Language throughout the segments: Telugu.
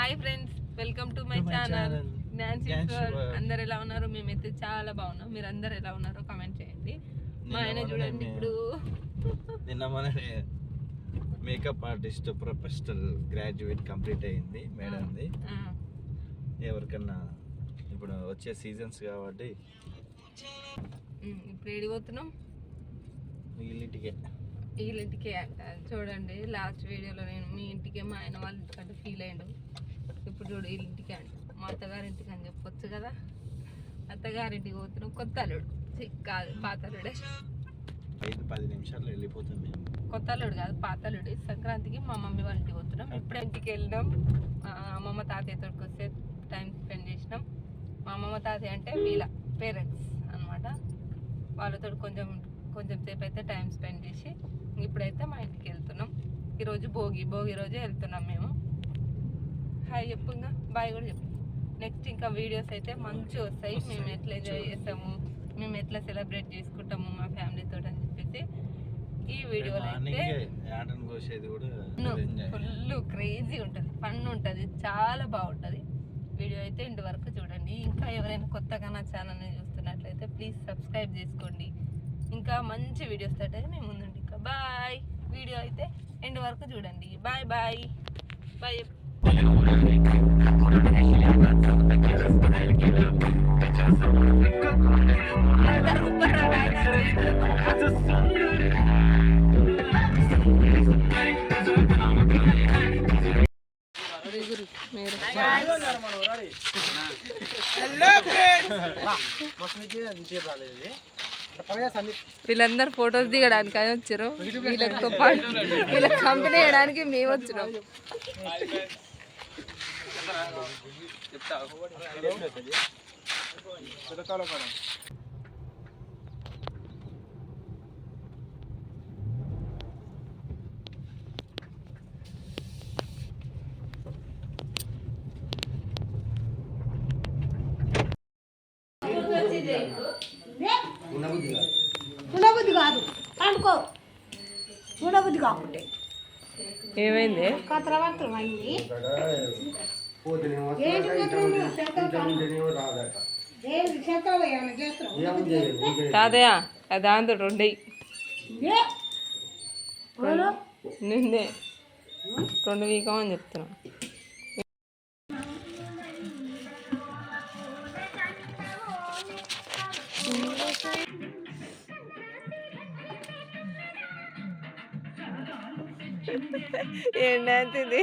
Hi friends, welcome to my channel Nancy world. అందరు ఎలా ఉన్నారు? మేమైతే చాలా బాగున్నాం. మీరు అందరు ఎలా ఉన్నారో కామెంట్ చేయండి. మా ఆయన చూడండి ఇప్పుడు నిన్న మన makeup artist professional graduate complete అయింది మేడంది. ఎవరికన్నా ఇప్పుడు వచ్చే సీజన్స్ కాబట్టి ఇప్పుడు ఏడిపోతున్నాం, వీళ్ళింటికే అంట. చూడండి లాస్ట్ వీడియోలో నేను మీ ఇంటికే మా ఆయన వాళ్ళ ఇంటికంటే ఫీల్ అయ్యాడు. ఇప్పుడు చూడు వీళ్ళింటికే అంట. మా అత్తగారింటికి అని చెప్పొచ్చు కదా. అత్తగారింటికి పోతున్నాం. కొత్త అల్లుడు కాదు, పాత అల్లుడే. 5-10 నిమిషాల్లో వెళ్ళిపోతాం మేము. కొత్త అల్లుడు కాదు, పాత అల్లుడు. సంక్రాంతికి మా మమ్మీ వాళ్ళ ఇంటికి పోతున్నాం. ఇప్పుడే ఇంటికి వెళ్ళినాం. అమ్మమ్మ తాతయ్యతో వస్తే టైం స్పెండ్ చేసినాం. మా అమ్మమ్మ తాతయ్య అంటే వీళ్ళ పేరెంట్స్ అనమాట. వాళ్ళతో కొంచెం సేపు అయితే టైం స్పెండ్ చేసి ఇప్పుడైతే మా ఇంటికి వెళ్తున్నాం. ఈరోజు భోగి రోజే వెళ్తున్నాం మేము. హాయ్ చెప్పు, ఇంకా బాయ్ కూడా చెప్పు. నెక్స్ట్ ఇంకా వీడియోస్ అయితే మంచిగా వస్తాయి. మేము ఎట్లా ఎంజాయ్ చేస్తాము, మేము ఎట్లా సెలబ్రేట్ చేసుకుంటాము మా ఫ్యామిలీతో అని చెప్పేసి ఈ వీడియోలో అయితే ఫుల్ క్రేజీ ఉంటుంది, ఫన్ ఉంటుంది, చాలా బాగుంటుంది. వీడియో అయితే ఇంటి వరకు చూడండి. ఇంకా ఎవరైనా కొత్తగా నా ఛానల్ని చూస్తున్నట్లయితే ప్లీజ్ సబ్స్క్రైబ్ చేసుకోండి. ఇంకా మంచి వీడియోస్ తోటి మేము ముందుండి. ఇంకా బాయ్. వీడియో అయితే ఎండ్ వరకు చూడండి. Bye bye bye. వీళ్ళందరూ ఫొటోస్ దిగడానికి అని వచ్చారు. వీళ్ళతో పాటు వీళ్ళకి కంపెనీ వేయడానికి మేము వచ్చినాం. చూడబుద్ధి కాదు, అనుకో చూడబుద్ధి కాకుంటే ఏమైంది? తాతయ్య దాంతో 2 నిన్నే 2 వీకమని చెప్తున్నా. ఏంటంటే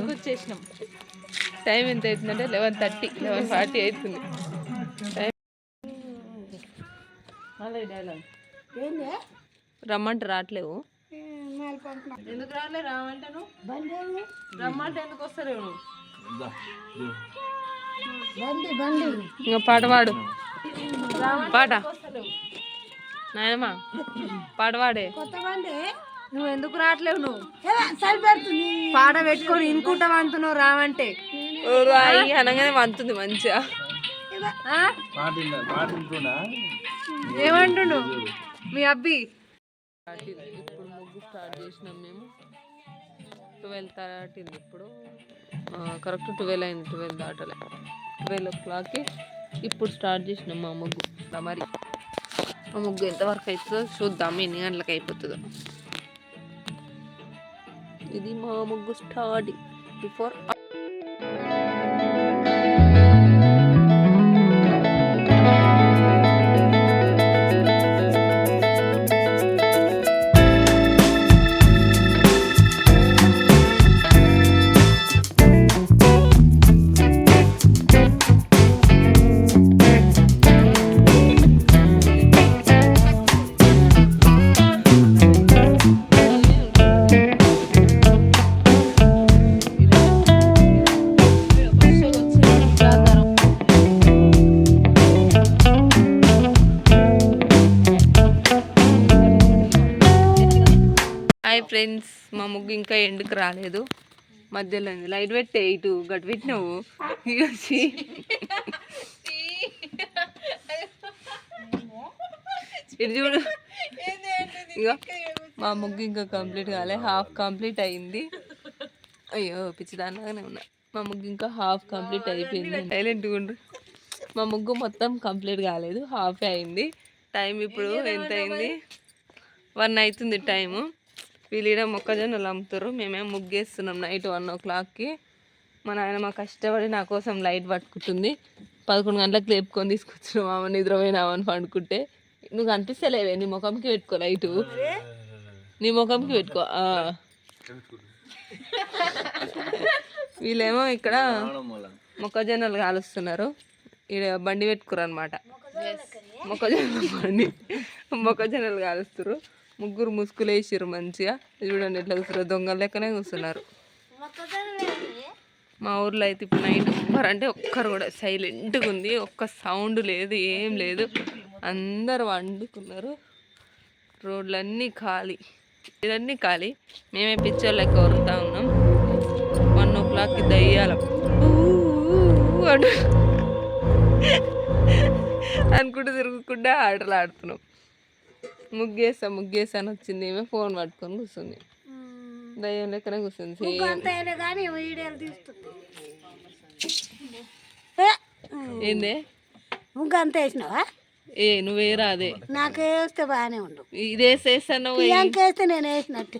వచ్చేసినాం. టైం ఎంత అవుతుందంటే 11:40 అవుతుంది. రమ్మంటే రావట్లేవు. ఎందుకు రావట్లే? రావంటాను. రమ్మంటే ఎందుకు వస్తలేవు? ఇంకా పాట పాడు. పాట నాయనమ్మా, పాట పాడే. నువ్వు ఎందుకు రావట్లేవు? నువ్వు పాట పెట్టుకొని ఇంకుంటా వంతున్నావు. రావంటే అనగానే వంతుంది మంచిగా. ఏమంటుండు మీ అబ్బి? ఇప్పుడు ముగ్గు స్టార్ట్ చేసినాం మేము. 12:30 ఇప్పుడు కరెక్ట్ 12 అయింది. 12 దాటలే, 12 o'clockకి ఇప్పుడు స్టార్ట్ చేసినాం మా ముగ్గు. మరి ఆ ముగ్గు ఎంతవరకు అవుతుందో చూద్దాం, ఎన్ని గంటలకు అయిపోతుందో. ఇది మా ముగ్గు స్టార్ట్ బిఫోర్. ఫ్రెండ్స్, మా ముగ్గు ఇంకా ఎండుకు రాలేదు. మధ్యలో లైట్ పెట్టే ఇటు గట్టు పెట్టినావు. ఇటు చూడు, ఇగో మా ముగ్గు ఇంకా కంప్లీట్ కాలే, హాఫ్ కంప్లీట్ అయింది. అయ్యో పిచ్చిదాన్నగానే ఉన్నా. మా ముగ్గు ఇంకా హాఫ్ కంప్లీట్ అయిపోయింది. సైలెంట్గా ఉండు. మా ముగ్గు మొత్తం కంప్లీట్ కాలేదు, హాఫే అయింది. టైం ఇప్పుడు ఎంత అయింది? 1 అవుతుంది టైము. వీళ్ళు ఈడ మొక్కజొన్నలు అమ్ముతారు, మేమేమో ముగ్గేస్తున్నాం నైట్ 1 o'clockకి. మా నాయనమ్మ కష్టపడి నా కోసం లైట్ పట్టుకుంటుంది. 11 గంటలకు లేపుకొని తీసుకొచ్చినాం ఆమె నిద్రపోయినామని పండుకుంటే. నువ్వు కనిపిస్తలేవే, నీ ముఖంకి పెట్టుకో లైటు, నీ ముఖంకి పెట్టుకో. వీళ్ళేమో ఇక్కడ మొక్కజొన్నలు కాలుస్తున్నారు. ఈడ బండి పెట్టుకురు అనమాట, మొక్కజొన్నలు కాలుస్తారు. ముగ్గురు ముసుగులు వేసారు మంచిగా. చూడండి ఎట్లా కూర్చున్నారు, దొంగల లెక్కనే కూర్చున్నారు. మా ఊర్లో అయితే ఇప్పుడు నైట్ ఒక్కరంటే ఒక్కరు కూడా సైలెంట్గా ఉంది, ఒక్క సౌండ్ లేదు, ఏం లేదు, అందరు వండుకున్నారు. రోడ్లన్నీ ఖాళీ, ఇదన్నీ ఖాళీ. మేమే పిచ్చోళ్ళు లెక్క వరుతా ఉన్నాం. 1 o'clockకి దయ్యాలం అనుకుంటూ తిరుగుకుండా ఆటలు ఆడుతున్నాం. ముగ్గేసా అని వచ్చింది, ఏమో ఫోన్ పట్టుకొని కూర్చుంది. దయ్యం లెక్కనే కూర్చుంది. ఏందే ముగ్గు అంతా వేసినావా? నువ్వే రాదే, నాకు వేస్తే బాగానే ఉండు. ఇదే చేస్తాను వేస్తే నేను వేసినట్టు.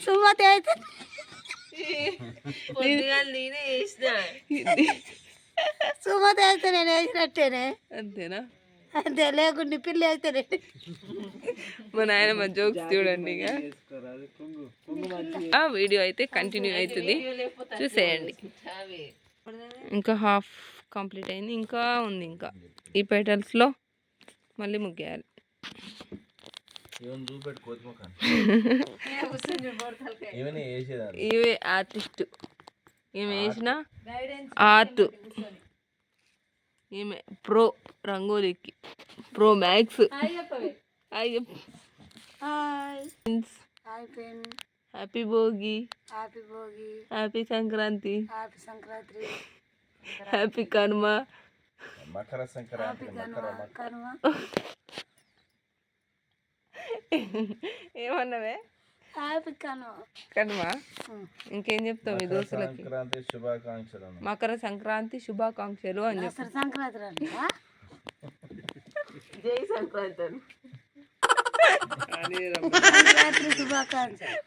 సుమతి అయితే సుమతి అయితే నేను వేసినట్టేనే. అంతేనా? అంతే, లేకుండా పిల్ల వేస్తే. మా నాయనమ్మ జోక్స్ చూడండి. ఇక ఆ వీడియో అయితే కంటిన్యూ అవుతుంది, చూసేయండి. ఇంకా హాఫ్ కంప్లీట్ అయింది, ఇంకా ఉంది. ఇంకా ఈ పెటల్స్లో మళ్ళీ ముగ్గేయాలి. ఇవే ఆర్టిస్ట్, ఈమె వేసిన ఆర్ట్. ఈమె ప్రో రంగోలీకి, pro max. Happy Bhogi, happy Sankranti, happy Kanuma, Makara Sankranti. ఏమన్నావే? Happy Kanuma. ఇంకేం చెప్తావు మీ దోస్తులకి? శుభాకాంక్షలు, మకర సంక్రాంతి శుభాకాంక్షలు అని చెప్పి. సంక్రాంతి జై సంక్రాంతి శుభాకాంక్షలు.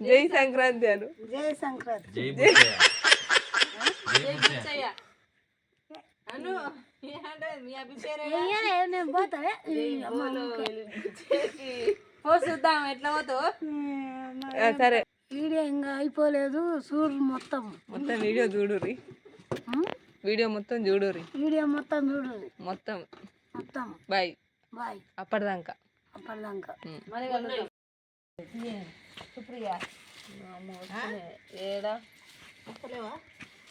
జై సంక్రాంతి అను. జై సంక్రాంతి. చూద్దాం ఎట్లా పోతావు. సరే, వీడియో ఇంకా అయిపోలేదు, చూడు మొత్తం వీడియో చూడుర్రి, వీడియో మొత్తం చూడుర్రి, మొత్తం. బాయ్. అప్పటిదాకా. ఏడా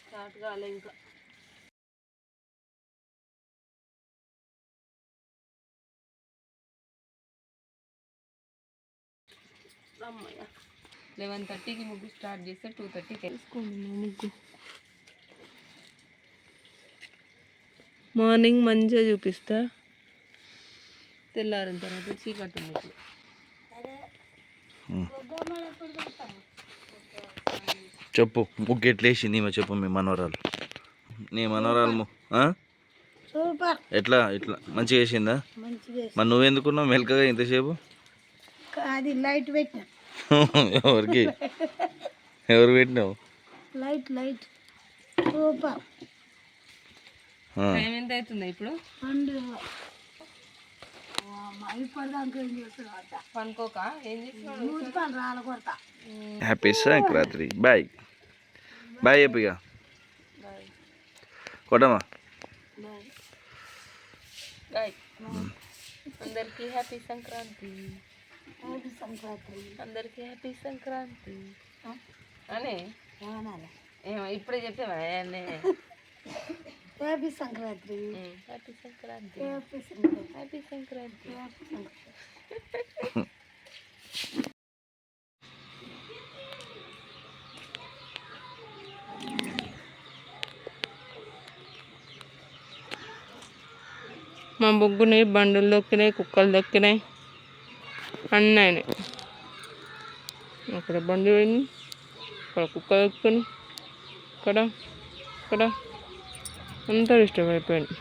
స్టార్ట్ కాలే ఇంకా. అమ్మయ్య 11:30కి ముగ్గు స్టార్ట్ చేస్తే 2:30కి వేసుకోండి మా ముగ్గు. మార్నింగ్ మంచిగా చూపిస్తా, తెల్లారిన తర్వాత చీకటి ఉంది. చెప్పు, ముగ్గు ఎట్లేసి నీమ చెప్పు. మీ మనవరాలు, నీ మనవరాలు ఎట్లా మంచిగా వేసిందా? మరి నువ్వెందుకున్నావు మెల్కగా ఇంతసేపు? అది లైట్ పెట్టినా. ఎవరు పెట్టినావు? Light super. టైం ఎంత అవుతుంది ఇప్పుడు? పనుకోక ఏం చేస్తున్నావు? హ్యాపీ సంక్రాంతి. బాయ్ చెప్పిగా, కొట్టమా. అందరికీ హ్యాపీ సంక్రాంతి, అందరికీ హ్యాపీ సంక్రాంతి అని ఏమో ఇప్పుడే చెప్పావా? Happy Sankranti, happy Sankranti, happy Sankranti. మా బొగ్గుని బండులు దొక్కినాయి, కుక్కలు దొక్కినాయి, అన్నీ అయినాయి. అక్కడ బండి పోయింది, అక్కడ కుక్క దొక్కుని, ఇక్కడ అంతా డిస్టర్బ్ అయిపోయింది.